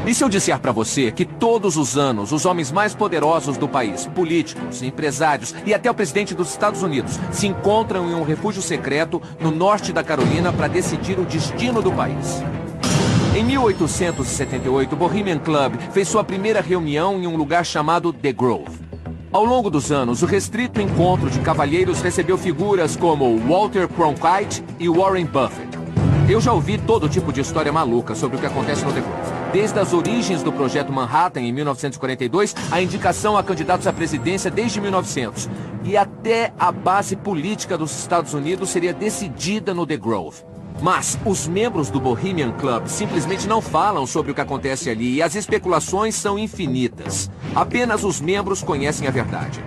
E se eu disser pra você que todos os anos os homens mais poderosos do país, políticos, empresários e até o presidente dos Estados Unidos, se encontram em um refúgio secreto no norte da Carolina para decidir o destino do país? Em 1878, o Bohemian Club fez sua primeira reunião em um lugar chamado The Grove. Ao longo dos anos, o restrito encontro de cavalheiros recebeu figuras como Walter Cronkite e Warren Buffett. Eu já ouvi todo tipo de história maluca sobre o que acontece no The Grove. Desde as origens do Projeto Manhattan em 1942, a indicação a candidatos à presidência desde 1900. E até a base política dos Estados Unidos seria decidida no The Grove. Mas os membros do Bohemian Club simplesmente não falam sobre o que acontece ali e as especulações são infinitas. Apenas os membros conhecem a verdade.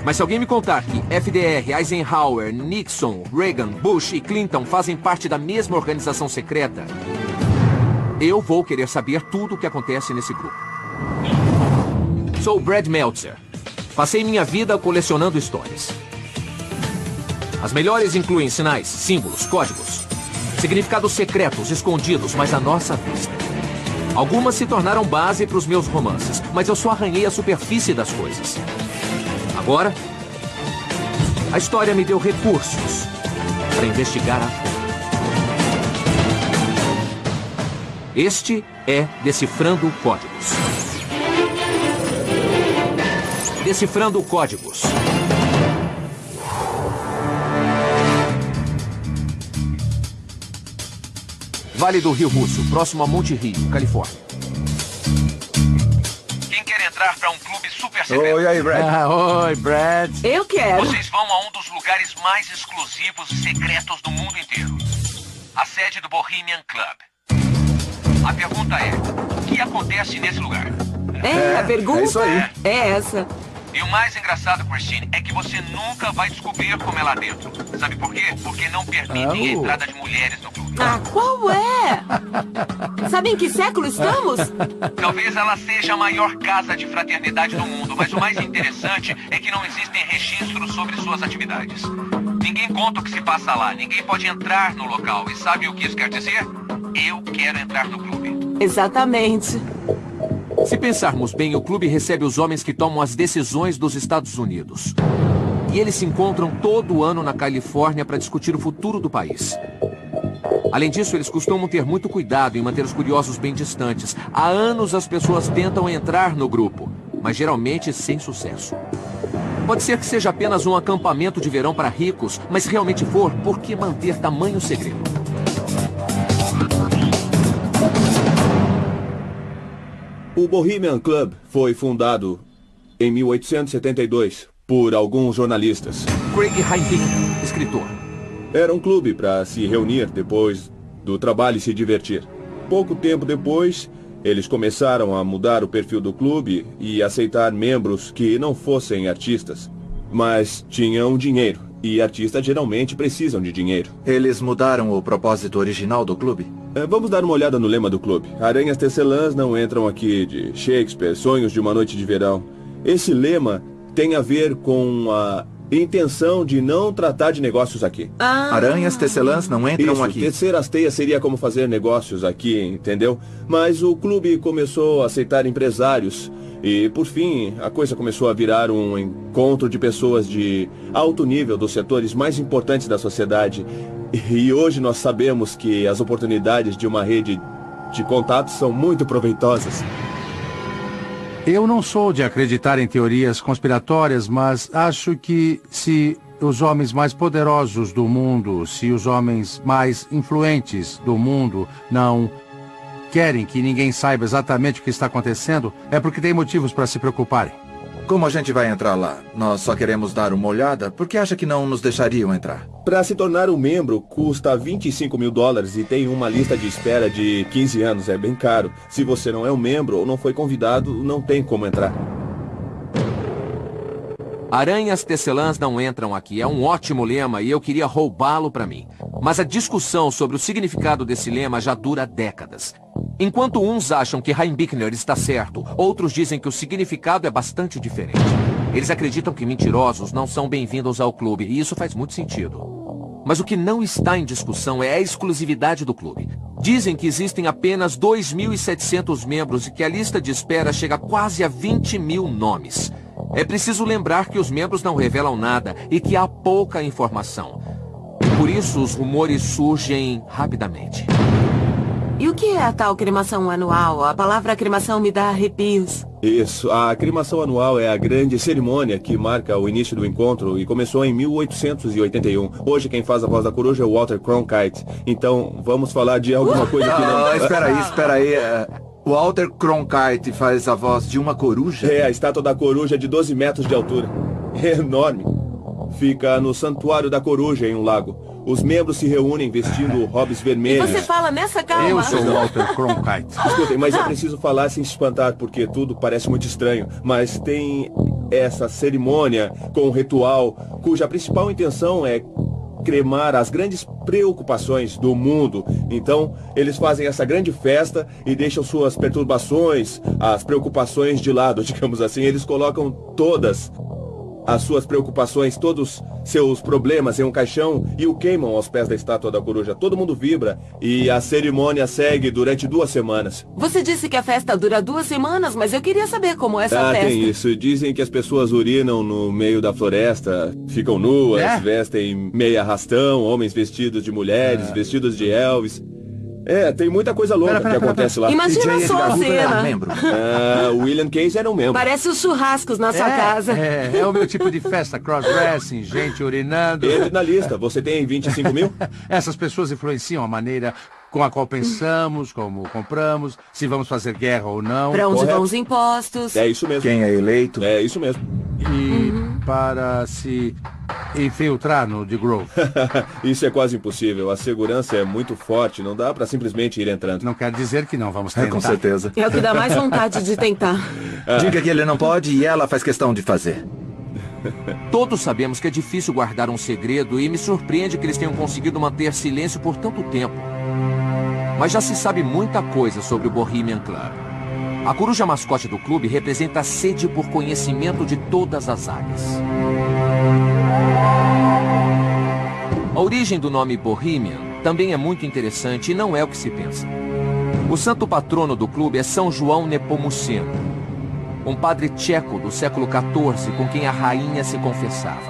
Mas se alguém me contar que FDR, Eisenhower, Nixon, Reagan, Bush e Clinton fazem parte da mesma organização secreta, eu vou querer saber tudo o que acontece nesse grupo. Sou Brad Meltzer. Passei minha vida colecionando histórias. As melhores incluem sinais, símbolos, códigos, significados secretos, escondidos, mas à nossa vista. Algumas se tornaram base para os meus romances, mas eu só arranhei a superfície das coisas. Agora, a história me deu recursos para investigar a fundo. Este é Decifrando Códigos. Decifrando Códigos. Vale do Rio Russo, próximo a Monte Rio, Califórnia. Quem quer entrar para um clube super secreto? Oi, aí, Brad. Oi, Brad. Eu quero. Vocês vão a um dos lugares mais exclusivos e secretos do mundo inteiro. A sede do Bohemian Club. A pergunta é, o que acontece nesse lugar? A pergunta é isso aí. é essa. E o mais engraçado, Christine, é que você nunca vai descobrir como é lá dentro. Sabe por quê? Porque não permitem a entrada de mulheres no clube. Ah, qual é? Sabe em que século estamos? Talvez ela seja a maior casa de fraternidade do mundo, mas o mais interessante é que não existem registros sobre suas atividades. Ninguém conta o que se passa lá, ninguém pode entrar no local. E sabe o que isso quer dizer? Eu quero entrar no clube. Exatamente. Se pensarmos bem, o clube recebe os homens que tomam as decisões dos Estados Unidos. E eles se encontram todo ano na Califórnia para discutir o futuro do país. Além disso, eles costumam ter muito cuidado em manter os curiosos bem distantes. Há anos as pessoas tentam entrar no grupo, mas geralmente sem sucesso. Pode ser que seja apenas um acampamento de verão para ricos, mas se realmente for, por que manter tamanho segredo? O Bohemian Club foi fundado em 1872 por alguns jornalistas. Craig Heinrich, escritor. Era um clube para se reunir depois do trabalho e se divertir. Pouco tempo depois, eles começaram a mudar o perfil do clube e aceitar membros que não fossem artistas, mas tinham dinheiro. E artistas geralmente precisam de dinheiro. Eles mudaram o propósito original do clube? Vamos dar uma olhada no lema do clube. Aranhas tecelãs não entram aqui, de Shakespeare, Sonhos de uma Noite de Verão. Esse lema tem a ver com a intenção de não tratar de negócios aqui. Aranhas tecelãs não entram Isso, aqui. tecer as teias seria como fazer negócios aqui, entendeu? Mas o clube começou a aceitar empresários. E, por fim, a coisa começou a virar um encontro de pessoas de alto nível dos setores mais importantes da sociedade. E hoje nós sabemos que as oportunidades de uma rede de contatos são muito proveitosas. Eu não sou de acreditar em teorias conspiratórias, mas acho que se os homens mais poderosos do mundo, se os homens mais influentes do mundo não querem que ninguém saiba exatamente o que está acontecendo, é porque tem motivos para se preocuparem. Como a gente vai entrar lá? Nós só queremos dar uma olhada. Por que acha que não nos deixariam entrar? Para se tornar um membro, custa $25 mil e tem uma lista de espera de 15 anos. É bem caro. Se você não é um membro ou não foi convidado, não tem como entrar. Aranhas tecelãs não entram aqui. É um ótimo lema e eu queria roubá-lo para mim. Mas a discussão sobre o significado desse lema já dura décadas. Enquanto uns acham que Heimbichner está certo, outros dizem que o significado é bastante diferente. Eles acreditam que mentirosos não são bem-vindos ao clube, e isso faz muito sentido. Mas o que não está em discussão é a exclusividade do clube. Dizem que existem apenas 2.700 membros e que a lista de espera chega quase a 20 mil nomes. É preciso lembrar que os membros não revelam nada e que há pouca informação. Por isso, os rumores surgem rapidamente. E o que é a tal cremação anual? A palavra cremação me dá arrepios. Isso, a cremação anual é a grande cerimônia que marca o início do encontro e começou em 1881. Hoje quem faz a voz da coruja é o Walter Cronkite. Então, vamos falar de alguma coisa que não... Espera aí. Walter Cronkite faz a voz de uma coruja? É, a estátua da coruja de 12 metros de altura. É enorme. Fica no Santuário da Coruja, em um lago. Os membros se reúnem vestindo robes E vermelhos. você fala nessa calma? Eu sou o Walter Cronkite. Escutem, mas é preciso falar sem se espantar, porque tudo parece muito estranho. Mas tem essa cerimônia com um ritual cuja principal intenção é cremar as grandes preocupações do mundo. Então, eles fazem essa grande festa e deixam suas perturbações, as preocupações de lado, digamos assim. Eles colocam todas as suas preocupações, todos seus problemas em um caixão e o queimam aos pés da estátua da coruja. Todo mundo vibra e a cerimônia segue durante 2 semanas. Você disse que a festa dura 2 semanas, mas eu queria saber como é essa festa. Tem isso. Dizem que as pessoas urinam no meio da floresta, ficam nuas, vestem meia arrastão, homens vestidos de mulheres, vestidos de Elvis. Tem muita coisa louca que acontece lá. Imagina só a cena. O William Case era um membro. Parece os churrascos na sua casa. É o meu tipo de festa, cross-dressing, gente urinando. Entre na lista, você tem 25 mil? Essas pessoas influenciam a maneira com a qual pensamos, como compramos, se vamos fazer guerra ou não. Pra onde vão os impostos? É isso mesmo. Quem é eleito? É isso mesmo. E para se infiltrar no The Grove. Isso é quase impossível. A segurança é muito forte. Não dá pra simplesmente ir entrando. Não quer dizer que não vamos tentar. Com certeza. É o que dá mais vontade de tentar. Diga que ele não pode e ela faz questão de fazer. Todos sabemos que é difícil guardar um segredo e me surpreende que eles tenham conseguido manter silêncio por tanto tempo. Mas já se sabe muita coisa sobre o Bohemian Club. A coruja mascote do clube representa a sede por conhecimento de todas as áreas. A origem do nome Bohemian também é muito interessante e não é o que se pensa. O santo patrono do clube é São João Nepomuceno, um padre tcheco do século XIV com quem a rainha se confessava.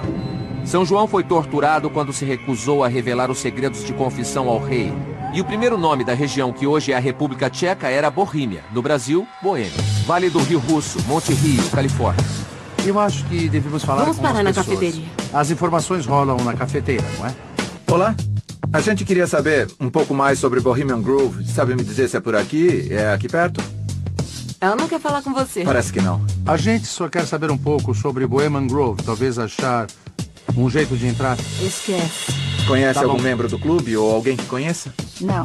São João foi torturado quando se recusou a revelar os segredos de confissão ao rei. E o primeiro nome da região que hoje é a República Tcheca era Bohemia. No Brasil, Boêmia. Vale do Rio Russo, Monte Rio, Califórnia. Eu acho que devemos falar Vamos com parar as na pessoas. cafeteria. As informações rolam na cafeteira, não é? Olá. A gente queria saber um pouco mais sobre Bohemian Grove. Sabe me dizer se é por aqui? É aqui perto? Ela não quer falar com você. Parece que não. A gente só quer saber um pouco sobre Bohemian Grove. Talvez achar um jeito de entrar. Esquece. Conhece Tá bom. algum membro do clube ou alguém que conheça? Não.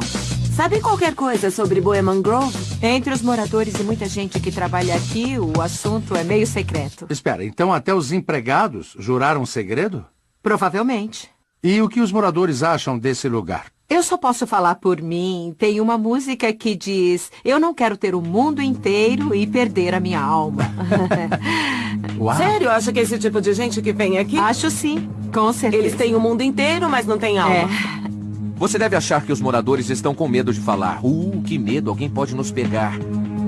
Sabe qualquer coisa sobre Bohemian Grove? Entre os moradores e muita gente que trabalha aqui, o assunto é meio secreto. Espera, então até os empregados juraram segredo? Provavelmente. E o que os moradores acham desse lugar? Eu só posso falar por mim. Tem uma música que diz: eu não quero ter o mundo inteiro e perder a minha alma. Uau! Sério, acha que esse tipo de gente que vem aqui? Acho sim, com certeza. Eles têm o mundo inteiro, mas não têm alma. É. Você deve achar que os moradores estão com medo de falar. Que medo, alguém pode nos pegar.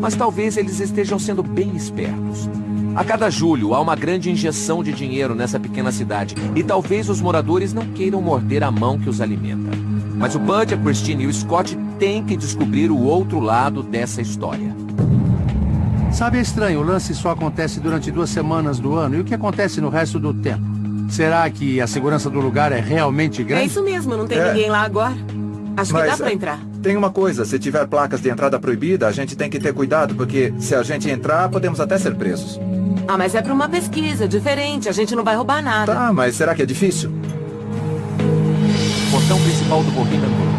Mas talvez eles estejam sendo bem espertos. A cada julho há uma grande injeção de dinheiro nessa pequena cidade. E talvez os moradores não queiram morder a mão que os alimenta. Mas o Bud, a Christine e o Scott têm que descobrir o outro lado dessa história. Sabe, é estranho, o lance só acontece durante 2 semanas do ano. E o que acontece no resto do tempo? Será que a segurança do lugar é realmente É grande? isso mesmo, não tem ninguém lá agora. Acho que dá pra entrar. Tem uma coisa, se tiver placas de entrada proibida, a gente tem que ter cuidado, porque se a gente entrar, podemos até ser presos. Ah, mas é pra uma pesquisa diferente, a gente não vai roubar nada. Tá, mas será que é difícil? Portão principal do Bohemian Grove.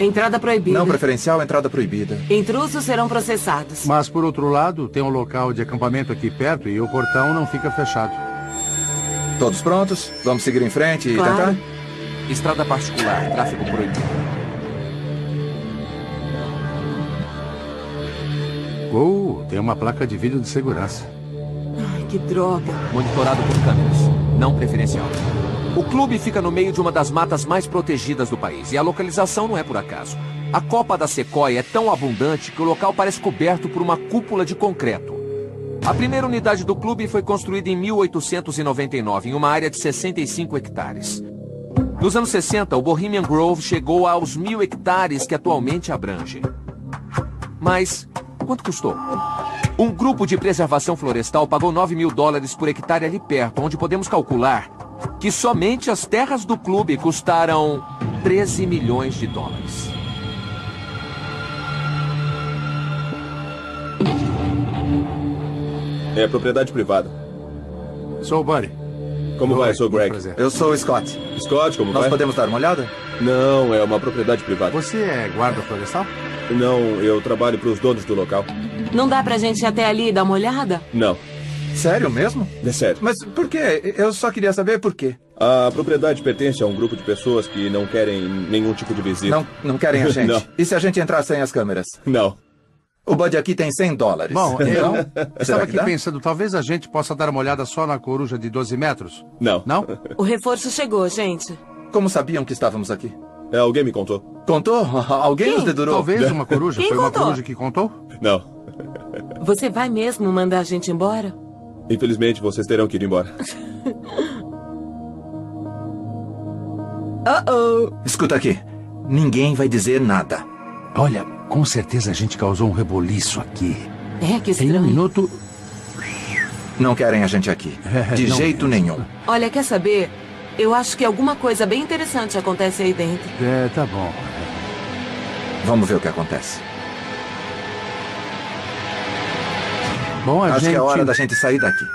Entrada proibida. Não preferencial, entrada proibida. Intrusos serão processados. Mas, por outro lado, tem um local de acampamento aqui perto e o portão não fica fechado. Todos prontos? Vamos seguir em frente e Claro. tentar? Estrada particular, tráfego proibido. Tem uma placa de vídeo de segurança. Ai, que droga. Monitorado por câmeras. Não preferencial. O clube fica no meio de uma das matas mais protegidas do país, e a localização não é por acaso. A copa da sequoia é tão abundante que o local parece coberto por uma cúpula de concreto. A primeira unidade do clube foi construída em 1899, em uma área de 65 hectares. Nos anos 60, o Bohemian Grove chegou aos 1.000 hectares que atualmente abrange. Mas quanto custou? Um grupo de preservação florestal pagou $9.000 por hectare ali perto, onde podemos calcular que somente as terras do clube custaram $13 milhões. É propriedade privada. Sou o Buddy. Como vai, sou o Greg? Prazer. Eu sou o Scott. Scott, como Nós vai? podemos dar uma olhada? Não, é uma propriedade privada. Você é guarda florestal? Não, eu trabalho para os donos do local. Não dá pra gente ir até ali e dar uma olhada? Não, Sério mesmo? é sério. Mas por quê? Eu só queria saber por quê. A propriedade pertence a um grupo de pessoas que não querem nenhum tipo de visita. Não querem a gente? Não. E se a gente entrar sem as câmeras? Não. O Bud aqui tem $100. Bom, eu Será estava que aqui dá? pensando, talvez a gente possa dar uma olhada só na coruja de 12 metros. Não. Não? O reforço chegou, gente. Como sabiam que estávamos aqui? Alguém me contou. Contou? Alguém nos dedurou? Talvez uma coruja. Quem Foi uma contou? coruja que contou? Não. Você vai mesmo mandar a gente embora? Infelizmente, vocês terão que ir embora. Escuta aqui. Ninguém vai dizer nada. Olha, com certeza a gente causou um reboliço aqui. É, que Em um estranho. minuto... Não querem a gente aqui. De não jeito nenhum. Olha, quer saber? Eu acho que alguma coisa bem interessante acontece aí dentro. Tá bom. Vamos ver o que acontece. Bom, Acho que é hora da gente sair daqui.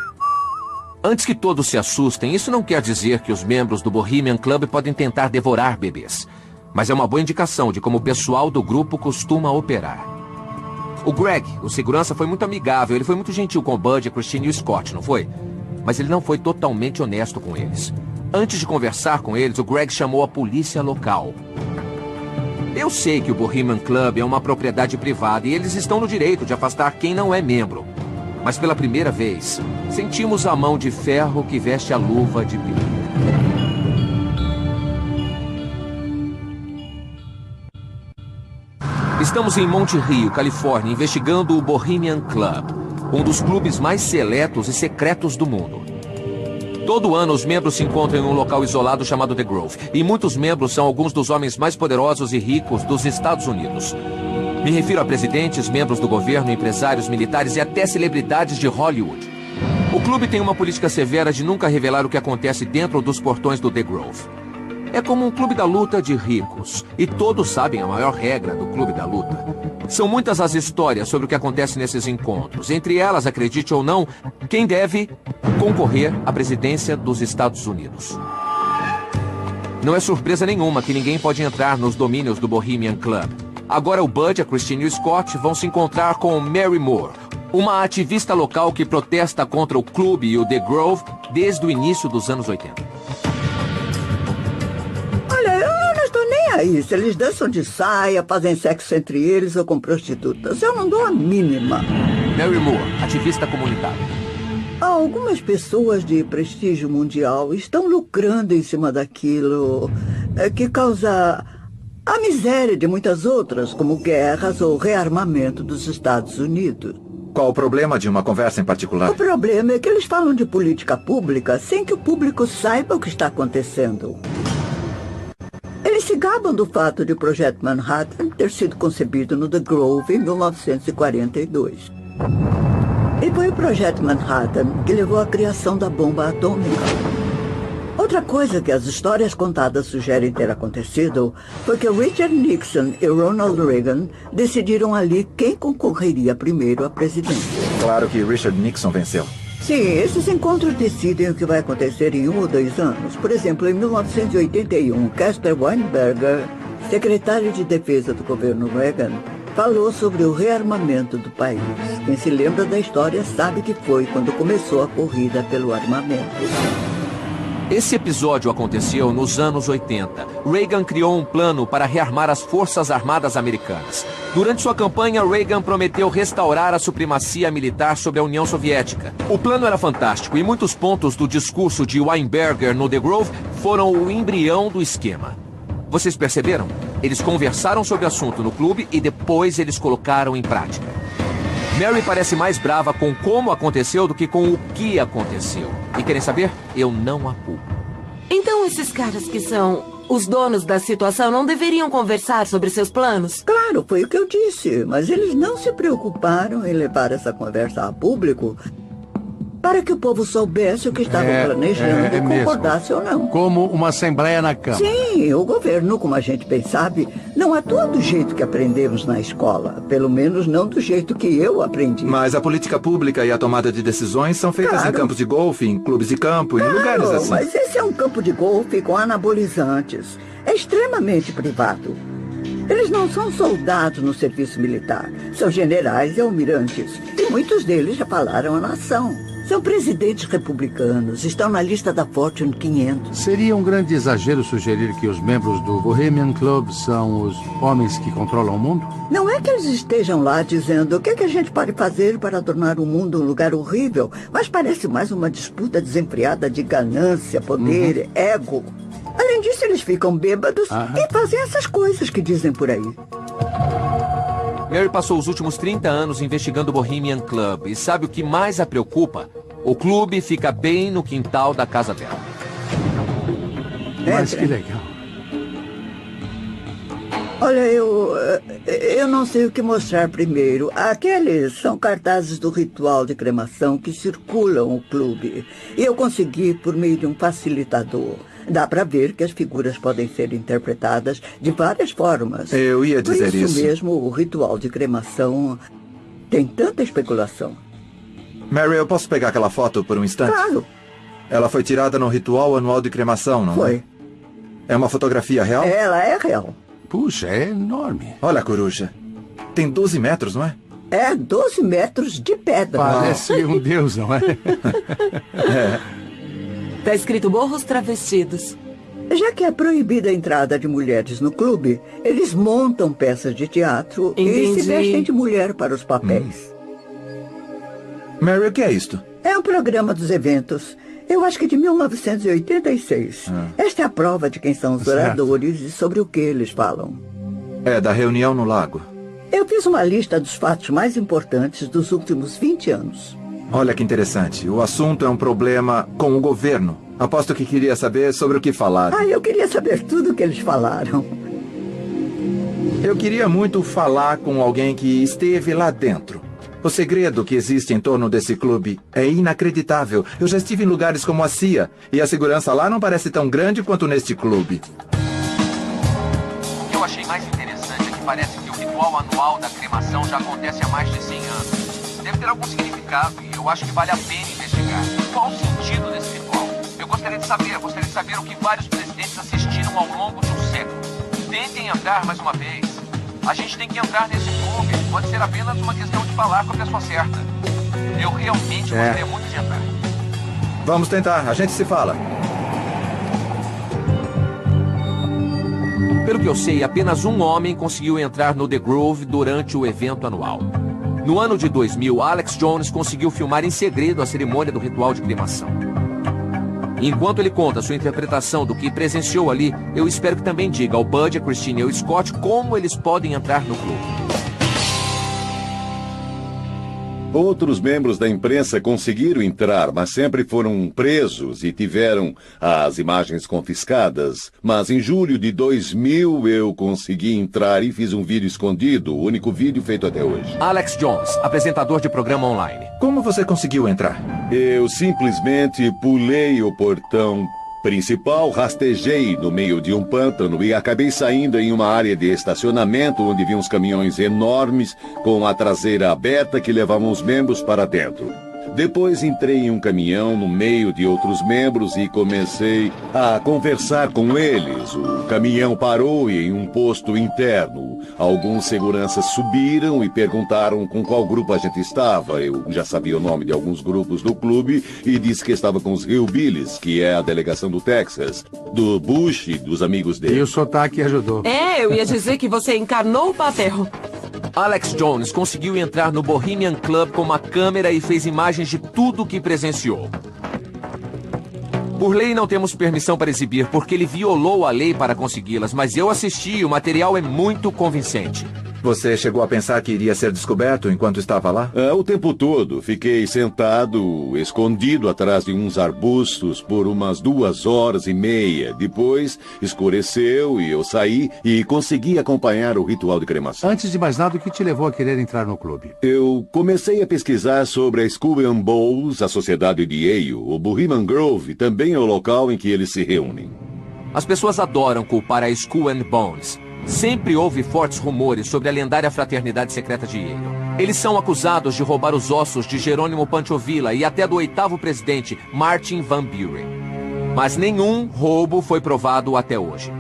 Antes que todos se assustem, isso não quer dizer que os membros do Bohemian Club podem tentar devorar bebês. Mas é uma boa indicação de como o pessoal do grupo costuma operar. O Greg, o segurança, foi muito amigável. Ele foi muito gentil com o Bud, a Christine e o Scott, não foi? Mas ele não foi totalmente honesto com eles. Antes de conversar com eles, o Greg chamou a polícia local. Eu sei que o Bohemian Club é uma propriedade privada e eles estão no direito de afastar quem não é membro. Mas pela primeira vez, sentimos a mão de ferro que veste a luva de pelica. Estamos em Monte Rio, Califórnia, investigando o Bohemian Club, um dos clubes mais seletos e secretos do mundo. Todo ano, os membros se encontram em um local isolado chamado The Grove, e muitos membros são alguns dos homens mais poderosos e ricos dos Estados Unidos. Me refiro a presidentes, membros do governo, empresários, militares e até celebridades de Hollywood. O clube tem uma política severa de nunca revelar o que acontece dentro dos portões do The Grove. É como um clube da luta de ricos. E todos sabem a maior regra do clube da luta. São muitas as histórias sobre o que acontece nesses encontros. Entre elas, acredite ou não, quem deve concorrer à presidência dos Estados Unidos. Não é surpresa nenhuma que ninguém pode entrar nos domínios do Bohemian Club. Agora o Bud, a Christine e o Scott vão se encontrar com Mary Moore, uma ativista local que protesta contra o clube e o The Grove desde o início dos anos 80. Olha, eu não estou nem aí se eles dançam de saia, fazem sexo entre eles ou com prostitutas. Eu não dou a mínima. Mary Moore, ativista comunitária. Algumas pessoas de prestígio mundial estão lucrando em cima daquilo que causa a miséria de muitas outras, como guerras ou rearmamento dos Estados Unidos. Qual o problema de uma conversa em particular? O problema é que eles falam de política pública sem que o público saiba o que está acontecendo. Eles se gabam do fato de o Projeto Manhattan ter sido concebido no The Grove em 1942. E foi o Projeto Manhattan que levou à criação da bomba atômica. Outra coisa que as histórias contadas sugerem ter acontecido foi que Richard Nixon e Ronald Reagan decidiram ali quem concorreria primeiro à presidência. Claro que Richard Nixon venceu. Sim, esses encontros decidem o que vai acontecer em 1 ou 2 anos. Por exemplo, em 1981, Caspar Weinberger, secretário de defesa do governo Reagan, falou sobre o rearmamento do país. Quem se lembra da história sabe que foi quando começou a corrida pelo armamento. Esse episódio aconteceu nos anos 80. Reagan criou um plano para rearmar as Forças Armadas Americanas. Durante sua campanha, Reagan prometeu restaurar a supremacia militar sobre a União Soviética. O plano era fantástico e muitos pontos do discurso de Weinberger no The Grove foram o embrião do esquema. Vocês perceberam? Eles conversaram sobre o assunto no clube e depois eles colocaram em prática. Mary parece mais brava com como aconteceu do que com o que aconteceu. E querem saber? Eu não a culpo. Então esses caras que são os donos da situação não deveriam conversar sobre seus planos? Claro, foi o que eu disse, mas eles não se preocuparam em levar essa conversa a público para que o povo soubesse o que estavam planejando, concordasse ou não. Como uma assembleia na Câmara. Sim, o governo, como a gente bem sabe, não atua do jeito que aprendemos na escola. Pelo menos não do jeito que eu aprendi. Mas a política pública e a tomada de decisões são feitas em campos de golfe, em clubes de campo, em lugares assim. Mas esse é um campo de golfe com anabolizantes. É extremamente privado. Eles não são soldados no serviço militar. São generais e almirantes. E muitos deles já falaram à nação. São presidentes republicanos, estão na lista da Fortune 500. Seria um grande exagero sugerir que os membros do Bohemian Club são os homens que controlam o mundo? Não é que eles estejam lá dizendo o que é que a gente pode fazer para tornar o mundo um lugar horrível, mas parece mais uma disputa desenfreada de ganância, poder, ego. Além disso, eles ficam bêbados e fazem essas coisas que dizem por aí. Mary passou os últimos 30 anos investigando o Bohemian Club e sabe o que mais a preocupa? O clube fica bem no quintal da casa dela. Mas que legal. Olha, eu não sei o que mostrar primeiro. Aqueles são cartazes do ritual de cremação que circulam o clube. E eu consegui por meio de um facilitador. Dá para ver que as figuras podem ser interpretadas de várias formas. Eu ia dizer Por isso isso. mesmo, o ritual de cremação tem tanta especulação. Mary, eu posso pegar aquela foto por um instante? Claro. Ela foi tirada no ritual anual de cremação, não Foi. é? É uma fotografia real? Ela é real. Puxa, é enorme. Olha a coruja. Tem 12 metros, não é? É 12 metros de pedra. Parece um deus, não é? Tá escrito Morros Travestidos. Já que é proibida a entrada de mulheres no clube, eles montam peças de teatro e Entendi. se vestem de mulher para os papéis. Mary, o que é isto? É um programa dos eventos. Eu acho que de 1986. Esta é a prova de quem são os oradores e sobre o que eles falam. É da reunião no lago. Eu fiz uma lista dos fatos mais importantes dos últimos 20 anos. Olha que interessante. O assunto é um problema com o governo. Aposto que queria saber sobre o que falaram. Eu queria saber tudo o que eles falaram. Eu queria muito falar com alguém que esteve lá dentro. O segredo que existe em torno desse clube é inacreditável. Eu já estive em lugares como a CIA e a segurança lá não parece tão grande quanto neste clube. O que eu achei mais interessante é que parece que o ritual anual da cremação já acontece há mais de 100 anos. Deve ter algum significado e eu acho que vale a pena investigar. Qual o sentido desse ritual? Eu gostaria de saber o que vários presidentes assistiram ao longo de um século. Tentem entrar mais uma vez. A gente tem que entrar nesse clube. Pode ser apenas uma questão de falar com a pessoa certa. Eu realmente gostaria muito de entrar. Vamos tentar, a gente se fala. Pelo que eu sei, apenas um homem conseguiu entrar no The Grove durante o evento anual. No ano de 2000, Alex Jones conseguiu filmar em segredo a cerimônia do ritual de cremação. Enquanto ele conta sua interpretação do que presenciou ali, eu espero que também diga ao Bud, a Christine e ao Scott como eles podem entrar no clube. Outros membros da imprensa conseguiram entrar, mas sempre foram presos e tiveram as imagens confiscadas. Mas em julho de 2000 eu consegui entrar e fiz um vídeo escondido, o único vídeo feito até hoje. Alex Jones, apresentador de programa online. Como você conseguiu entrar? Eu simplesmente pulei o portão principal, rastejei no meio de um pântano e acabei saindo em uma área de estacionamento onde havia uns caminhões enormes com a traseira aberta que levavam os membros para dentro. Depois entrei em um caminhão no meio de outros membros e comecei a conversar com eles. O caminhão parou em um posto interno. Alguns seguranças subiram e perguntaram com qual grupo a gente estava. Eu já sabia o nome de alguns grupos do clube e disse que estava com os Hillbillies, que é a delegação do Texas, do Bush e dos amigos dele. E o sotaque ajudou. Eu ia dizer que você encarnou o papel. Alex Jones conseguiu entrar no Bohemian Club com uma câmera e fez imagens de tudo o que presenciou. Por lei não temos permissão para exibir, porque ele violou a lei para consegui-las, mas eu assisti e o material é muito convincente. Você chegou a pensar que iria ser descoberto enquanto estava lá? O tempo todo. Fiquei sentado, escondido atrás de uns arbustos por umas 2h30. Depois, escureceu e eu saí e consegui acompanhar o ritual de cremação. Antes de mais nada, o que te levou a querer entrar no clube? Eu comecei a pesquisar sobre a Skull and Bones, a sociedade de Yale. O Bohemian Grove também é o local em que eles se reúnem. As pessoas adoram culpar a Skull and Bones. Sempre houve fortes rumores sobre a lendária fraternidade secreta de Yale. Eles são acusados de roubar os ossos de Jerônimo Panchovilla e até do 8º presidente, Martin Van Buren. Mas nenhum roubo foi provado até hoje.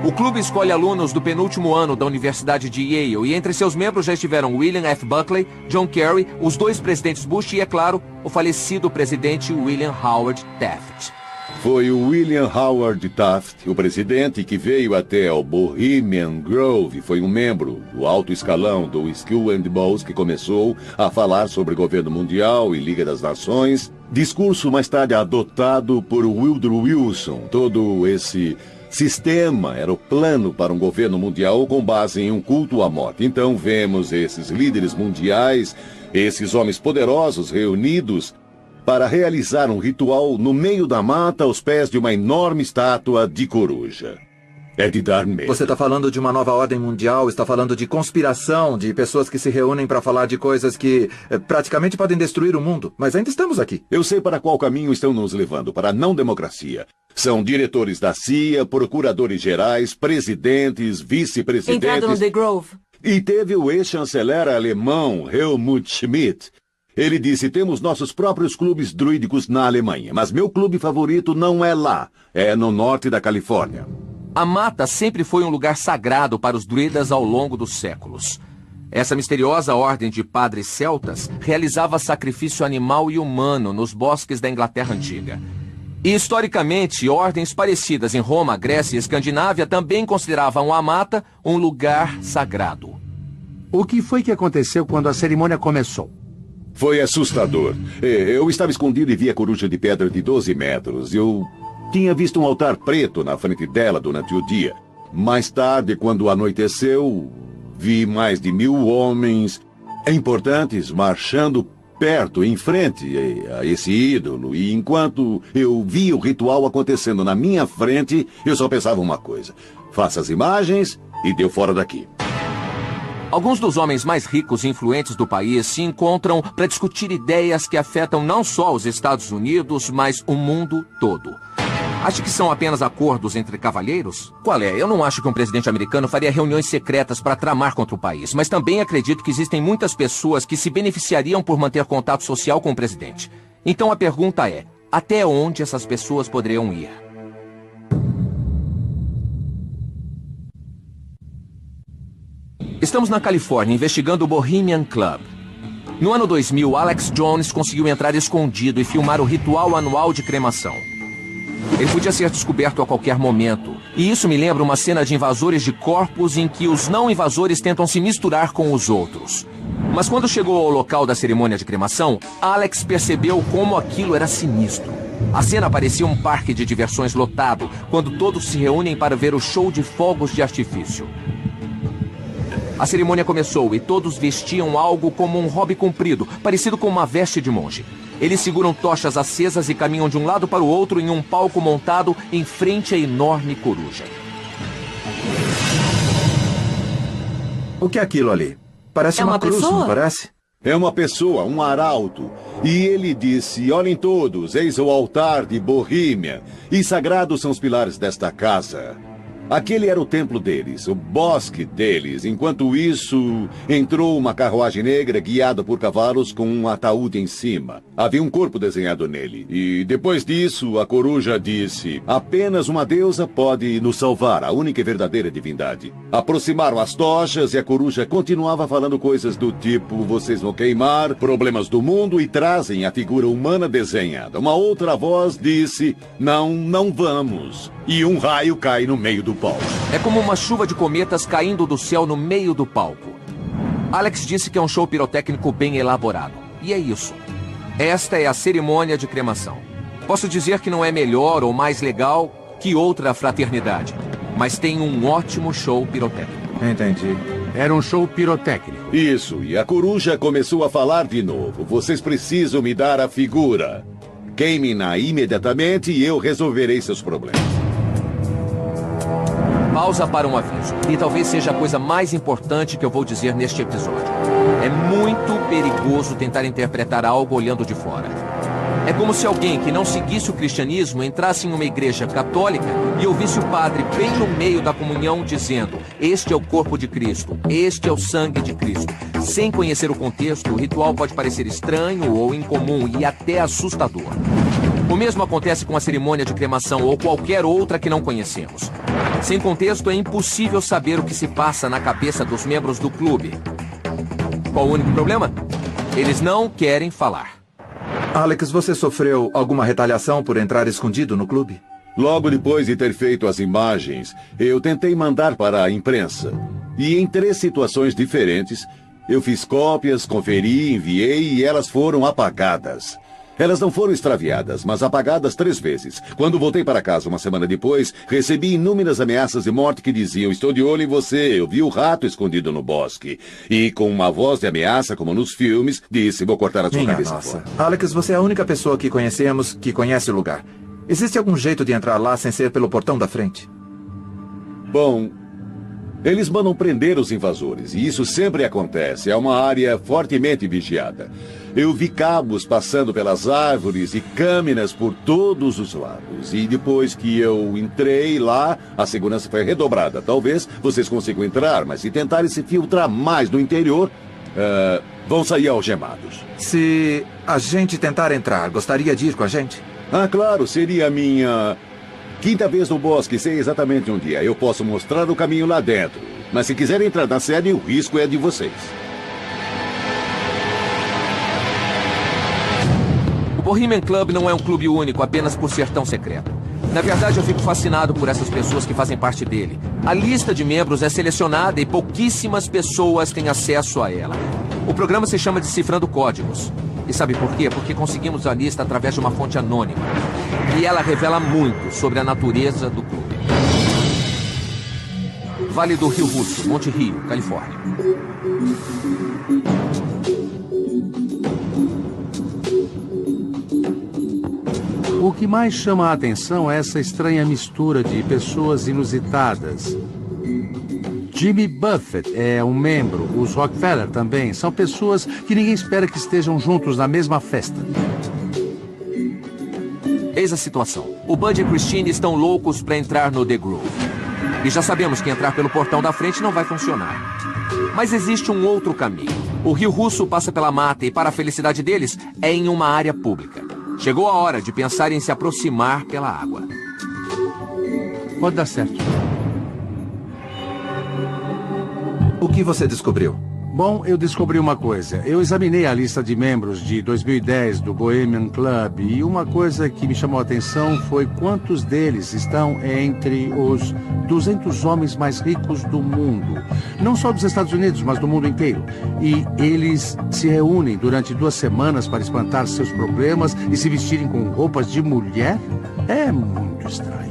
O clube escolhe alunos do penúltimo ano da Universidade de Yale e entre seus membros já estiveram William F. Buckley, John Kerry, os 2 presidentes Bush e, é claro, o falecido presidente William Howard Taft. Foi o William Howard Taft, o presidente, que veio até o Bohemian Grove. Foi um membro do alto escalão do Skull and Bones que começou a falar sobre governo mundial e Liga das Nações. Discurso mais tarde adotado por Woodrow Wilson. Todo esse sistema era o plano para um governo mundial com base em um culto à morte. Então vemos esses líderes mundiais, esses homens poderosos reunidos para realizar um ritual no meio da mata aos pés de uma enorme estátua de coruja. É de dar medo. Você está falando de uma nova ordem mundial, está falando de conspiração, de pessoas que se reúnem para falar de coisas que praticamente podem destruir o mundo. Mas ainda estamos aqui. Eu sei para qual caminho estão nos levando, para a não democracia. São diretores da CIA, procuradores gerais, presidentes, vice-presidentes... Entrado no The Grove. E teve o ex-chanceler alemão Helmut Schmidt. Ele disse, temos nossos próprios clubes druídicos na Alemanha, mas meu clube favorito não é lá, é no norte da Califórnia. A mata sempre foi um lugar sagrado para os druidas ao longo dos séculos. Essa misteriosa ordem de padres celtas realizava sacrifício animal e humano nos bosques da Inglaterra Antiga. E, historicamente, ordens parecidas em Roma, Grécia e Escandinávia também consideravam a mata um lugar sagrado. O que foi que aconteceu quando a cerimônia começou? Foi assustador. Eu estava escondido e vi a coruja de pedra de 12 metros. Eu tinha visto um altar preto na frente dela durante o dia. Mais tarde, quando anoiteceu, vi mais de 1000 homens importantes marchando perto, em frente a esse ídolo. E enquanto eu via o ritual acontecendo na minha frente, eu só pensava uma coisa. Faça as imagens e deu fora daqui. Alguns dos homens mais ricos e influentes do país se encontram para discutir ideias que afetam não só os Estados Unidos, mas o mundo todo. Acha que são apenas acordos entre cavalheiros? Qual é? Eu não acho que um presidente americano faria reuniões secretas para tramar contra o país, mas também acredito que existem muitas pessoas que se beneficiariam por manter contato social com o presidente. Então a pergunta é, até onde essas pessoas poderiam ir? Estamos na Califórnia investigando o Bohemian Club. No ano 2000, Alex Jones conseguiu entrar escondido e filmar o ritual anual de cremação. Ele podia ser descoberto a qualquer momento. E isso me lembra uma cena de invasores de corpos em que os não invasores tentam se misturar com os outros. Mas quando chegou ao local da cerimônia de cremação, Alex percebeu como aquilo era sinistro. A cena parecia um parque de diversões lotado, quando todos se reúnem para ver o show de fogos de artifício. A cerimônia começou e todos vestiam algo como um robe comprido, parecido com uma veste de monge. Eles seguram tochas acesas e caminham de um lado para o outro em um palco montado em frente à enorme coruja. O que é aquilo ali? Parece uma cruz, pessoa? Não parece? É uma pessoa, um arauto. E ele disse, olhem todos, eis o altar de Bohemia. E sagrados são os pilares desta casa. Aquele era o templo deles, o bosque deles. Enquanto isso, entrou uma carruagem negra guiada por cavalos com um ataúde em cima. Havia um corpo desenhado nele. E depois disso, a coruja disse: apenas uma deusa pode nos salvar, a única e verdadeira divindade. Aproximaram as tochas e a coruja continuava falando coisas do tipo: vocês vão queimar, problemas do mundo, e trazem a figura humana desenhada. Uma outra voz disse: não vamos. E um raio cai no meio do palco. É como uma chuva de cometas caindo do céu no meio do palco. Alex disse que é um show pirotécnico bem elaborado. E é isso. Esta é a cerimônia de cremação. Posso dizer que não é melhor ou mais legal que outra fraternidade, mas tem um ótimo show pirotécnico. Entendi. Era um show pirotécnico. Isso, e a coruja começou a falar de novo. Vocês precisam me dar a figura. Queimem-na imediatamente e eu resolverei seus problemas. Pausa para um aviso. E talvez seja a coisa mais importante que eu vou dizer neste episódio. É muito perigoso tentar interpretar algo olhando de fora. É como se alguém que não seguisse o cristianismo entrasse em uma igreja católica e ouvisse o padre bem no meio da comunhão dizendo: este é o corpo de Cristo, este é o sangue de Cristo. Sem conhecer o contexto, o ritual pode parecer estranho ou incomum e até assustador. O mesmo acontece com a cerimônia de cremação ou qualquer outra que não conhecemos. Sem contexto, é impossível saber o que se passa na cabeça dos membros do clube. Qual o único problema? Eles não querem falar. Alex, você sofreu alguma retaliação por entrar escondido no clube? Logo depois de ter feito as imagens, eu tentei mandar para a imprensa. E em 3 situações diferentes, eu fiz cópias, conferi, enviei e elas foram apagadas. Elas não foram extraviadas, mas apagadas 3 vezes. Quando voltei para casa uma semana depois, recebi inúmeras ameaças de morte que diziam: estou de olho em você, eu vi o rato escondido no bosque. E com uma voz de ameaça, como nos filmes, disse: vou cortar a sua cabeça fora. Alex, você é a única pessoa que conhecemos que conhece o lugar. Existe algum jeito de entrar lá sem ser pelo portão da frente? Bom, eles mandam prender os invasores, e isso sempre acontece. É uma área fortemente vigiada. Eu vi cabos passando pelas árvores e câmeras por todos os lados. E depois que eu entrei lá, a segurança foi redobrada. Talvez vocês consigam entrar, mas se tentarem se filtrar mais no interior, vão sair algemados. Se a gente tentar entrar, gostaria de ir com a gente? Ah, claro, seria a minha 5ª vez no bosque, sei exatamente onde é. Eu posso mostrar o caminho lá dentro. Mas se quiserem entrar na sede, o risco é de vocês. O Bohemian Club não é um clube único apenas por ser tão secreto. Na verdade, eu fico fascinado por essas pessoas que fazem parte dele. A lista de membros é selecionada e pouquíssimas pessoas têm acesso a ela. O programa se chama Decifrando Códigos. E sabe por quê? Porque conseguimos a lista através de uma fonte anônima. E ela revela muito sobre a natureza do clube. Vale do Rio Russo, Monte Rio, Califórnia. O que mais chama a atenção é essa estranha mistura de pessoas inusitadas. Jimmy Buffett é um membro, os Rockefeller também. São pessoas que ninguém espera que estejam juntos na mesma festa. Eis a situação. O Bud e a Christine estão loucos para entrar no The Groove. E já sabemos que entrar pelo portão da frente não vai funcionar. Mas existe um outro caminho. O Rio Russo passa pela mata e, para a felicidade deles, é em uma área pública. Chegou a hora de pensar em se aproximar pela água. Pode dar certo. O que você descobriu? Bom, eu descobri uma coisa. Eu examinei a lista de membros de 2010 do Bohemian Club e uma coisa que me chamou a atenção foi quantos deles estão entre os 200 homens mais ricos do mundo. Não só dos Estados Unidos, mas do mundo inteiro. E eles se reúnem durante 2 semanas para espantar seus problemas e se vestirem com roupas de mulher? É muito estranho.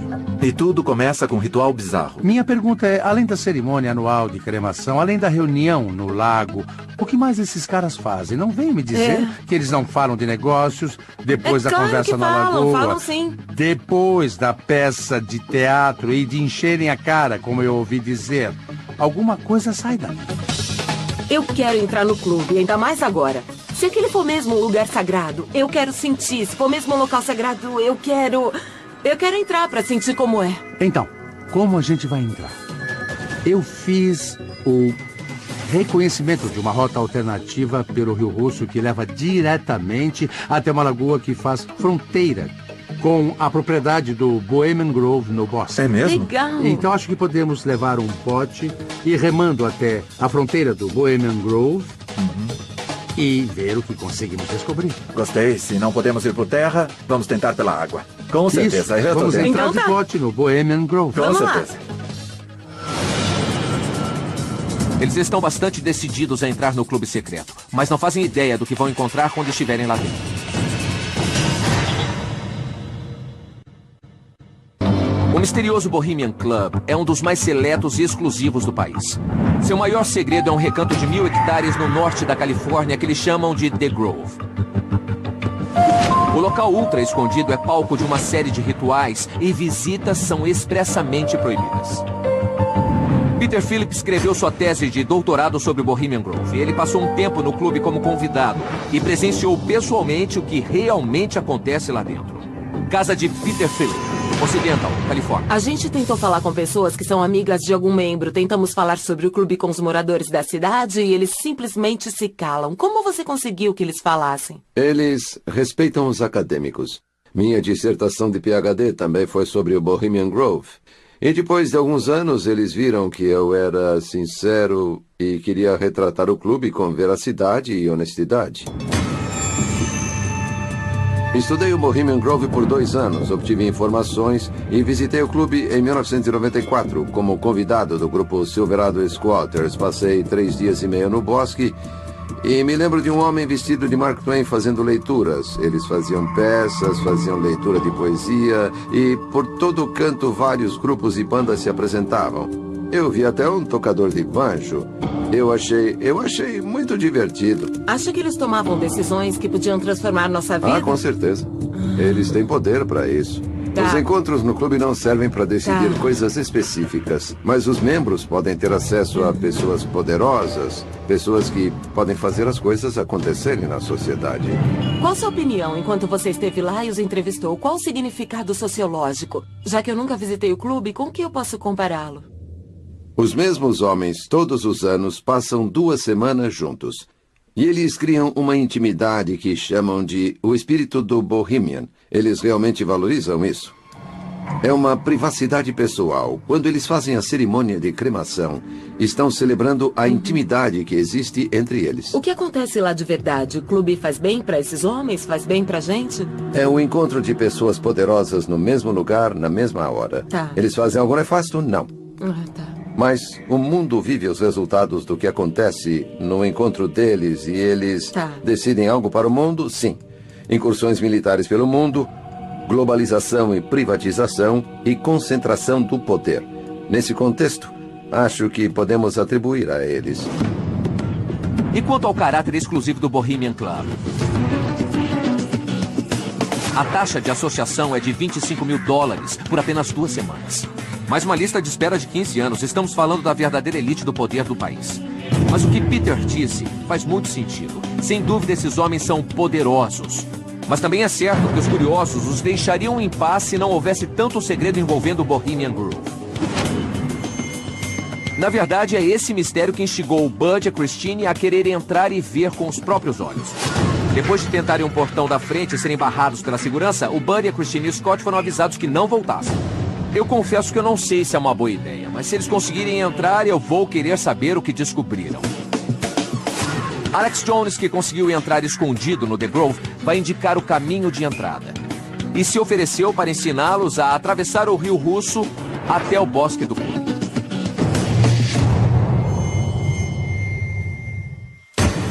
E tudo começa com um ritual bizarro. Minha pergunta é, além da cerimônia anual de cremação, além da reunião no lago, o que mais esses caras fazem? Não vem me dizer que eles não falam de negócios depois da conversa na lagoa, falam sim. Depois da peça de teatro e de encherem a cara, como eu ouvi dizer. Alguma coisa sai daí. Eu quero entrar no clube, ainda mais agora. Se aquele for mesmo um lugar sagrado, eu quero sentir. Se for mesmo um local sagrado, eu quero entrar pra sentir como é. Então, como a gente vai entrar? Eu fiz o reconhecimento de uma rota alternativa pelo Rio Russo que leva diretamente até uma lagoa que faz fronteira com a propriedade do Bohemian Grove no Bosque. É mesmo? Legal. Então acho que podemos levar um bote e ir remando até a fronteira do Bohemian Grove e ver o que conseguimos descobrir. Gostei. Se não podemos ir por terra, vamos tentar pela água. Com certeza. Isso. Eu tô Vamos dentro. entrar Então de tá. bote no Bohemian Grove. Com Vamos lá. certeza. Eles estão bastante decididos a entrar no clube secreto, mas não fazem ideia do que vão encontrar quando estiverem lá dentro. O misterioso Bohemian Club é um dos mais seletos e exclusivos do país. Seu maior segredo é um recanto de 1000 hectares no norte da Califórnia que eles chamam de The Grove. O local ultra escondido é palco de uma série de rituais e visitas são expressamente proibidas. Peter Phillips escreveu sua tese de doutorado sobre o Bohemian Grove. Ele passou um tempo no clube como convidado e presenciou pessoalmente o que realmente acontece lá dentro. Casa de Peter Phillips, Occidental, Califórnia. A gente tentou falar com pessoas que são amigas de algum membro. Tentamos falar sobre o clube com os moradores da cidade e eles simplesmente se calam. Como você conseguiu que eles falassem? Eles respeitam os acadêmicos. Minha dissertação de PhD também foi sobre o Bohemian Grove. E depois de alguns anos, eles viram que eu era sincero e queria retratar o clube com veracidade e honestidade. Estudei o Bohemian Grove por 2 anos, obtive informações e visitei o clube em 1994 como convidado do grupo Silverado Squatters. Passei 3 dias e meio no bosque e me lembro de um homem vestido de Mark Twain fazendo leituras. Eles faziam peças, faziam leitura de poesia e por todo canto vários grupos e bandas se apresentavam. Eu vi até um tocador de banjo. Eu achei muito divertido. Acha que eles tomavam decisões que podiam transformar nossa vida? Ah, com certeza. Eles têm poder para isso. Tá. Os encontros no clube não servem para decidir Tá. coisas específicas, mas os membros podem ter acesso a pessoas poderosas, pessoas que podem fazer as coisas acontecerem na sociedade. Qual sua opinião enquanto você esteve lá e os entrevistou? Qual o significado sociológico? Já que eu nunca visitei o clube, com que eu posso compará-lo? Os mesmos homens, todos os anos, passam 2 semanas juntos. E eles criam uma intimidade que chamam de o espírito do Bohemian. Eles realmente valorizam isso. É uma privacidade pessoal. Quando eles fazem a cerimônia de cremação, estão celebrando a intimidade que existe entre eles. O que acontece lá de verdade? O clube faz bem pra esses homens? Faz bem pra gente? É o encontro de pessoas poderosas no mesmo lugar, na mesma hora. Tá. Eles fazem algo nefasto? Não. Tá. Mas o mundo vive os resultados do que acontece no encontro deles e eles Tá. decidem algo para o mundo? Sim. Incursões militares pelo mundo, globalização e privatização e concentração do poder. Nesse contexto, acho que podemos atribuir a eles. E quanto ao caráter exclusivo do Bohemian Club? A taxa de associação é de $25.000 por apenas 2 semanas. Mais uma lista de espera de 15 anos. Estamos falando da verdadeira elite do poder do país. Mas o que Peter disse faz muito sentido. Sem dúvida, esses homens são poderosos. Mas também é certo que os curiosos os deixariam em paz se não houvesse tanto segredo envolvendo o Bohemian Grove. Na verdade, é esse mistério que instigou o Bud e a Christine a querer entrar e ver com os próprios olhos. Depois de tentarem um portão da frente e serem barrados pela segurança, o Bud, a Christine e o Scott foram avisados que não voltassem. Eu confesso que eu não sei se é uma boa ideia, mas se eles conseguirem entrar, eu vou querer saber o que descobriram. Alex Jones, que conseguiu entrar escondido no The Grove, vai indicar o caminho de entrada. E se ofereceu para ensiná-los a atravessar o Rio Russo até o bosque do clube.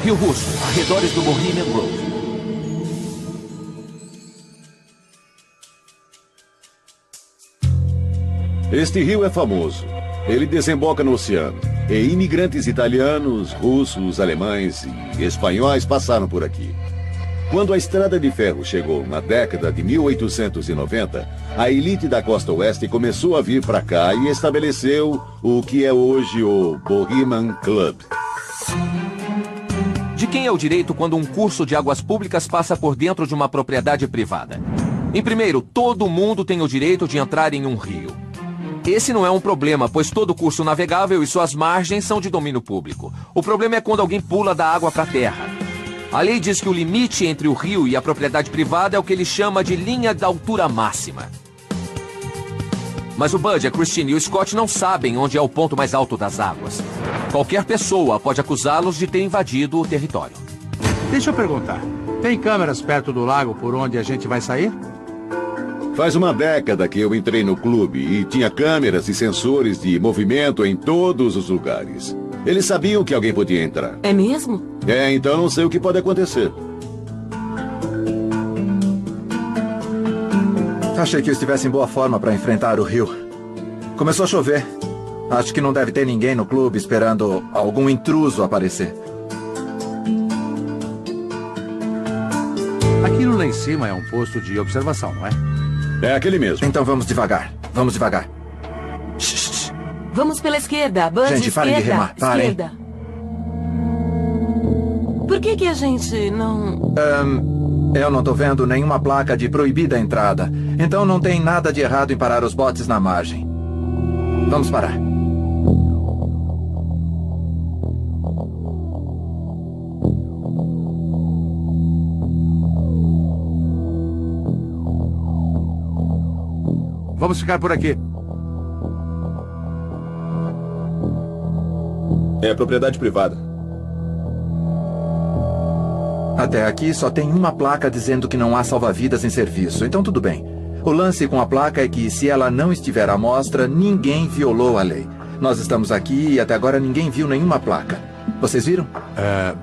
Rio Russo, arredores do Bohemian Grove. Este rio é famoso. Ele desemboca no oceano. E imigrantes italianos, russos, alemães e espanhóis passaram por aqui. Quando a estrada de ferro chegou na década de 1890, a elite da costa oeste começou a vir para cá e estabeleceu o que é hoje o Bohemian Club. De quem é o direito quando um curso de águas públicas passa por dentro de uma propriedade privada? Em primeiro, todo mundo tem o direito de entrar em um rio. Esse não é um problema, pois todo curso navegável e suas margens são de domínio público. O problema é quando alguém pula da água para a terra. A lei diz que o limite entre o rio e a propriedade privada é o que ele chama de linha da altura máxima. Mas o Bud, a Christine e o Scott não sabem onde é o ponto mais alto das águas. Qualquer pessoa pode acusá-los de ter invadido o território. Deixa eu perguntar. Tem câmeras perto do lago por onde a gente vai sair? Faz uma década que eu entrei no clube e tinha câmeras e sensores de movimento em todos os lugares. Eles sabiam que alguém podia entrar. É mesmo? Então não sei o que pode acontecer. Achei que eu estivesse em boa forma para enfrentar o rio. Começou a chover. Acho que não deve ter ninguém no clube esperando algum intruso aparecer. Aquilo lá em cima é um posto de observação, não é? É aquele mesmo. Então vamos devagar. Vamos devagar. Vamos pela esquerda, Bud, Gente, parem de remar. Parem. Esquerda. Por que a gente não... Eu não tô vendo nenhuma placa de proibida entrada. Então não tem nada de errado em parar os botes na margem. Vamos parar. Vamos ficar por aqui. É propriedade privada. Até aqui só tem uma placa dizendo que não há salva-vidas em serviço, então tudo bem. O lance com a placa é que se ela não estiver à mostra, ninguém violou a lei. Nós estamos aqui e até agora ninguém viu nenhuma placa. Vocês viram?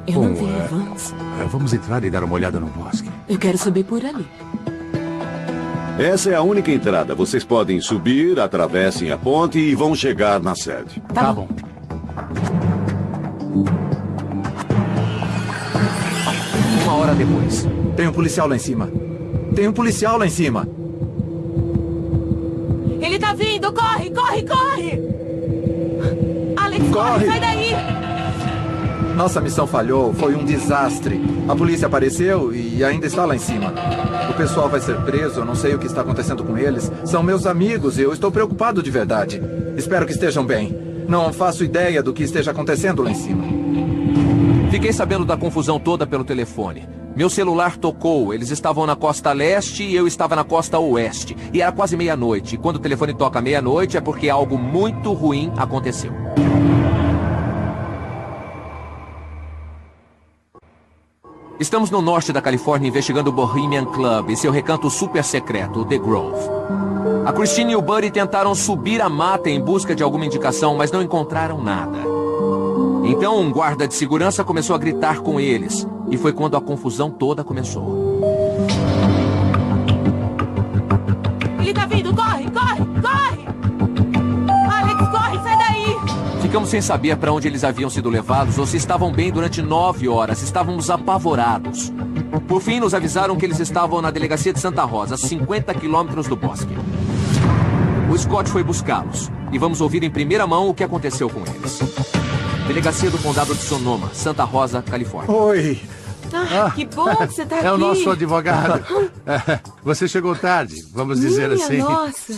Eu não vi, vamos. Vamos entrar e dar uma olhada no bosque. Eu quero subir por ali. Essa é a única entrada. Vocês podem subir, atravessem a ponte e vão chegar na sede. Tá bom. Uma hora depois. Tem um policial lá em cima. Tem um policial lá em cima. Ele tá vindo! Corre, corre, corre! Alex, corre, sai daí! Nossa missão falhou, foi um desastre. A polícia apareceu e ainda está lá em cima. O pessoal vai ser preso, eu não sei o que está acontecendo com eles. São meus amigos e eu estou preocupado de verdade. Espero que estejam bem. Não faço ideia do que esteja acontecendo lá em cima. Fiquei sabendo da confusão toda pelo telefone. Meu celular tocou, eles estavam na costa leste e eu estava na costa oeste. E era quase meia-noite. E quando o telefone toca meia-noite é porque algo muito ruim aconteceu. Estamos no norte da Califórnia investigando o Bohemian Club e seu recanto super secreto, o The Grove. A Christine e o Buddy tentaram subir a mata em busca de alguma indicação, mas não encontraram nada. Então um guarda de segurança começou a gritar com eles. E foi quando a confusão toda começou. Ele tá vindo! Corre, corre, corre! Alex, corre, sai daí! Ficamos sem saber para onde eles haviam sido levados ou se estavam bem durante 9 horas. Estávamos apavorados. Por fim, nos avisaram que eles estavam na delegacia de Santa Rosa, a 50 quilômetros do bosque. O Scott foi buscá-los. E vamos ouvir em primeira mão o que aconteceu com eles. Delegacia do Condado de Sonoma, Santa Rosa, Califórnia. Oi. Que bom que você tá aqui. É o nosso advogado. Você chegou tarde, vamos dizer assim. Nossa.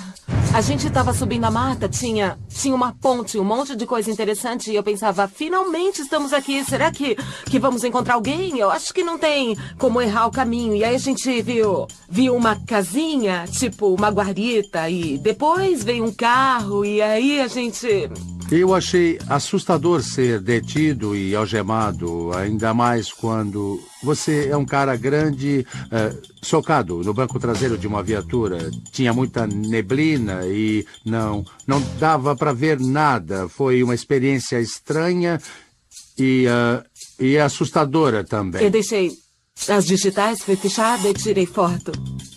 A gente estava subindo a mata, tinha uma ponte, um monte de coisa interessante. E eu pensava, finalmente estamos aqui. Será que vamos encontrar alguém? Eu acho que não tem como errar o caminho. E aí a gente viu uma casinha, tipo uma guarita. E depois veio um carro. E aí a gente... Eu achei assustador ser detido e algemado, ainda mais quando você é um cara grande, socado no banco traseiro de uma viatura. Tinha muita neblina e não dava para ver nada. Foi uma experiência estranha e assustadora também. Eu deixei as digitais, foi fechada e tirei foto.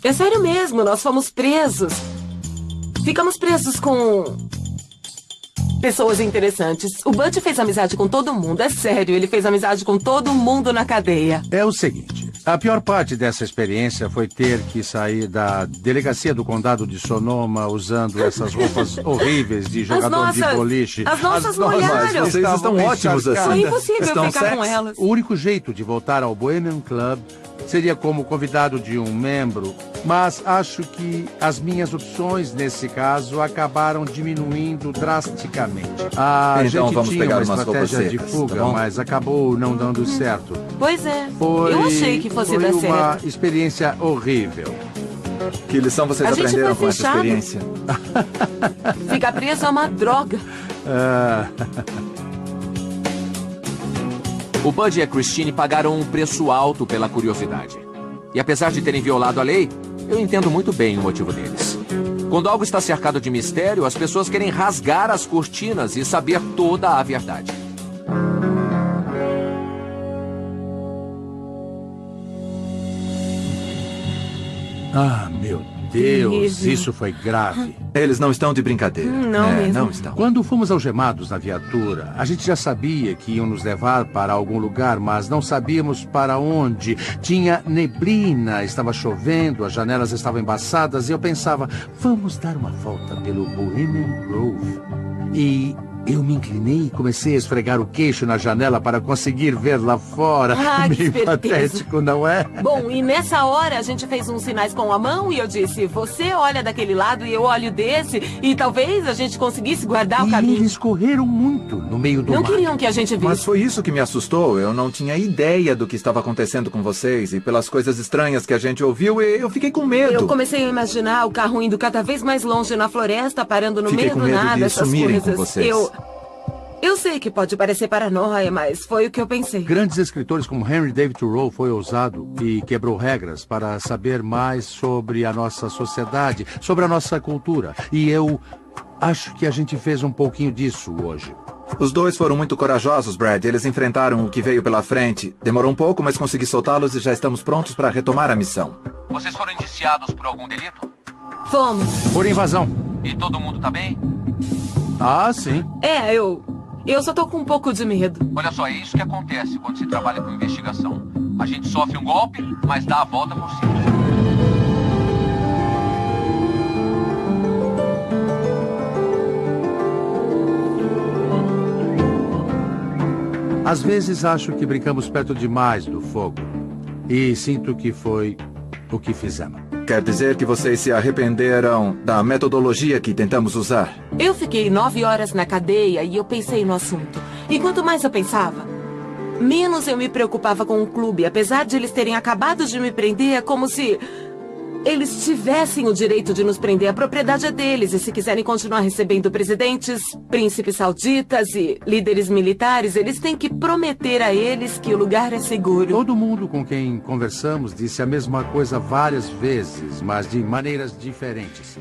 É sério mesmo, nós fomos presos. Ficamos presos com... pessoas interessantes. O Bud fez amizade com todo mundo, é sério. Ele fez amizade com todo mundo na cadeia. É o seguinte, a pior parte dessa experiência foi ter que sair da delegacia do condado de Sonoma usando essas roupas horríveis de jogador de boliche. As nossas molharam. Vocês estão ótimos assim. Foi impossível ficar com elas. O único jeito de voltar ao Bohemian Club seria como convidado de um membro Mas acho que as minhas opções, nesse caso, acabaram diminuindo drasticamente. A Então gente vamos tinha pegar uma umas roupas estratégia de secas, fuga, tá bom? mas acabou não dando certo. Pois é. Foi, Eu achei que fosse foi dar uma certo. experiência horrível. Que lição vocês A gente aprenderam foi com essa fechado. experiência? Ficar preso é uma droga. Ah, O Bud e a Christine pagaram um preço alto pela curiosidade. E apesar de terem violado a lei, eu entendo muito bem o motivo deles. Quando algo está cercado de mistério, as pessoas querem rasgar as cortinas e saber toda a verdade. meu Deus, Terrível. isso foi grave. Eles não estão de brincadeira. Não mesmo. Não estão. Quando fomos algemados na viatura, a gente já sabia que iam nos levar para algum lugar, mas não sabíamos para onde. Tinha neblina, estava chovendo, as janelas estavam embaçadas e eu pensava, vamos dar uma volta pelo Bohemian Grove. E eu me inclinei e comecei a esfregar o queixo na janela para conseguir ver lá fora. Ah, que Meio esperteza. patético, não é? Bom, e nessa hora a gente fez uns sinais com a mão e eu disse, você olha daquele lado e eu olho desse, e talvez a gente conseguisse guardar o E caminho. eles correram muito no meio do Não mar. queriam que a gente Mas visse. foi isso que me assustou. Eu não tinha ideia do que estava acontecendo com vocês. E pelas coisas estranhas que a gente ouviu, eu fiquei com medo. Eu comecei a imaginar o carro indo cada vez mais longe na floresta, parando no Fiquei meio com do medo nada, de essas sumirem com coisas. vocês. Eu sei que pode parecer paranoia, mas foi o que eu pensei. Grandes escritores como Henry David Thoreau foi ousado e quebrou regras para saber mais sobre a nossa sociedade, sobre a nossa cultura. E eu acho que a gente fez um pouquinho disso hoje. Os dois foram muito corajosos, Brad. Eles enfrentaram o que veio pela frente. Demorou um pouco, mas consegui soltá-los e já estamos prontos para retomar a missão. Vocês foram indiciados por algum delito? Fomos. Por invasão. E todo mundo tá bem? Ah, sim. Eu só tô com um pouco de medo. Olha só, é isso que acontece quando se trabalha com investigação. A gente sofre um golpe, mas dá a volta por cima. Às vezes acho que brincamos perto demais do fogo. E sinto que foi o que fizemos. Quer dizer que vocês se arrependeram da metodologia que tentamos usar? Eu fiquei 9 horas na cadeia e eu pensei no assunto. E quanto mais eu pensava, menos eu me preocupava com o clube. Apesar de eles terem acabado de me prender, é como se eles tivessem o direito de nos prender. A propriedade é deles. E se quiserem continuar recebendo presidentes, príncipes sauditas e líderes militares, eles têm que prometer a eles que o lugar é seguro. Todo mundo com quem conversamos disse a mesma coisa várias vezes, mas de maneiras diferentes.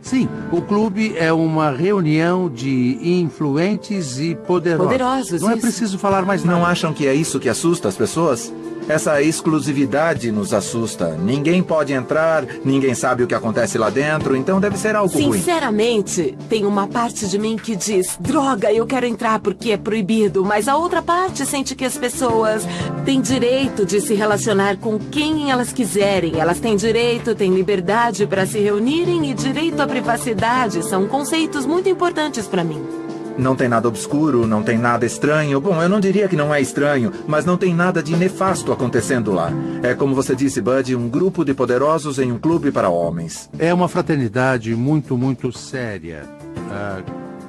Sim, o clube é uma reunião de influentes e poderosos. Poderosos, Não é isso. preciso falar mais nada. Não acham que é isso que assusta as pessoas? Essa exclusividade nos assusta. Ninguém pode entrar, ninguém sabe o que acontece lá dentro, então deve ser algo ruim. Sinceramente, tem uma parte de mim que diz, droga, eu quero entrar porque é proibido, mas a outra parte sente que as pessoas têm direito de se relacionar com quem elas quiserem. Elas têm direito, têm liberdade para se reunirem e direito à privacidade. São conceitos muito importantes para mim. Não tem nada obscuro, não tem nada estranho. Bom, eu não diria que não é estranho, mas não tem nada de nefasto acontecendo lá. É como você disse, Bud, um grupo de poderosos em um clube para homens. É uma fraternidade muito, muito séria,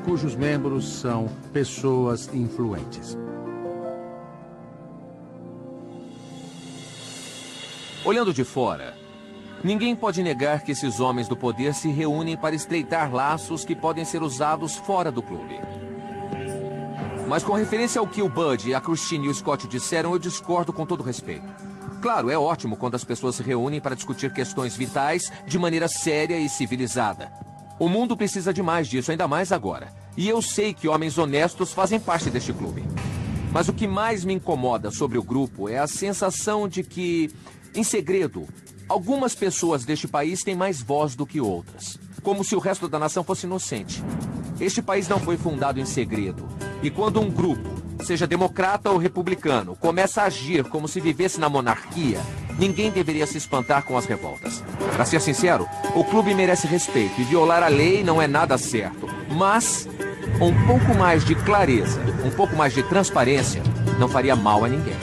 cujos membros são pessoas influentes. Olhando de fora, ninguém pode negar que esses homens do poder se reúnem para estreitar laços que podem ser usados fora do clube. Mas com referência ao que o Bud, a Christine e o Scott disseram, eu discordo com todo respeito. Claro, é ótimo quando as pessoas se reúnem para discutir questões vitais de maneira séria e civilizada. O mundo precisa de mais disso, ainda mais agora. E eu sei que homens honestos fazem parte deste clube. Mas o que mais me incomoda sobre o grupo é a sensação de que, em segredo, algumas pessoas deste país têm mais voz do que outras. Como se o resto da nação fosse inocente. Este país não foi fundado em segredo. E quando um grupo, seja democrata ou republicano, começa a agir como se vivesse na monarquia, ninguém deveria se espantar com as revoltas. Para ser sincero, o clube merece respeito e violar a lei não é nada certo. Mas um pouco mais de clareza, um pouco mais de transparência, não faria mal a ninguém.